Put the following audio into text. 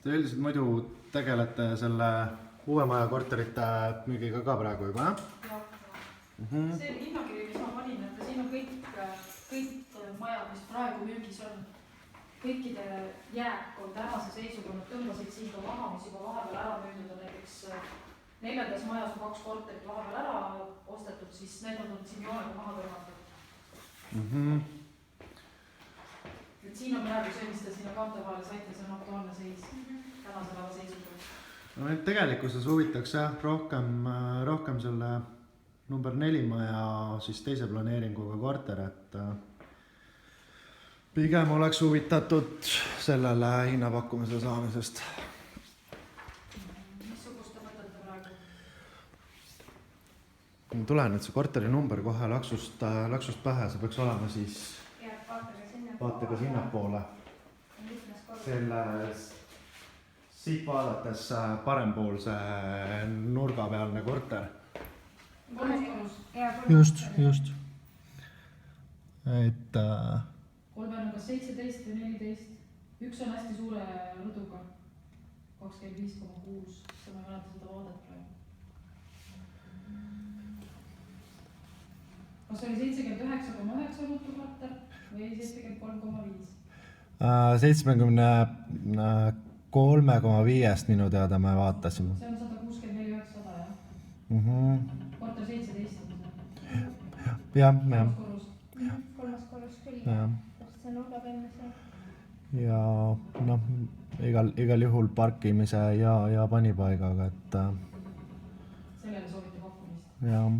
Te üldiselt muidu tegelete selle uue maja korterite müügiga ka praegu juba, jah? Jah. See hinnakiri, mis ma panin, et siin on kõik majad, mis praegu müügis on. Kõikide jääk on tänase seisuga, nad tõmbasid siinka maha, mis juba vahepeal ära müünud on. Näiteks 4. majas on 2 korterit vahepeal ära ostetud, siis need on siin joonega maha tõmmatud. Et siin on praegu see, mis te sinna kaante vahele saite, see on aktuaalne seis tänase päeva seisuga. No nüüd tegelikkuses huvitaks jah rohkem selle number 4 maja siis teise planeeringuga korter, et pigem oleks huvitatud sellele hinnapakkumise saamisest. Missugust te mõtlete praegu? Tulen, et see korteri number kohe laksust pähe, see peaks olema siis vaatega sinnapoole. Selles siit vaadates parempoolse nurgapealne korter. Just. Et kolme on kas 17 või 14. Üks on hästi suure rõduga. 25,6. Ma ei mäleta seda vaadet praegu. Kas oli 79,9 rutukvarter või 73,5? 73,5 minu teada me vaatasime. See on 164,900, jah? Korter 17 on see. Jah. Kolmas korrus küll, sest see nurgapealne see. Ja noh, igal juhul parkimise ja panipaigaga, et sellele soovite pakkumist? jah.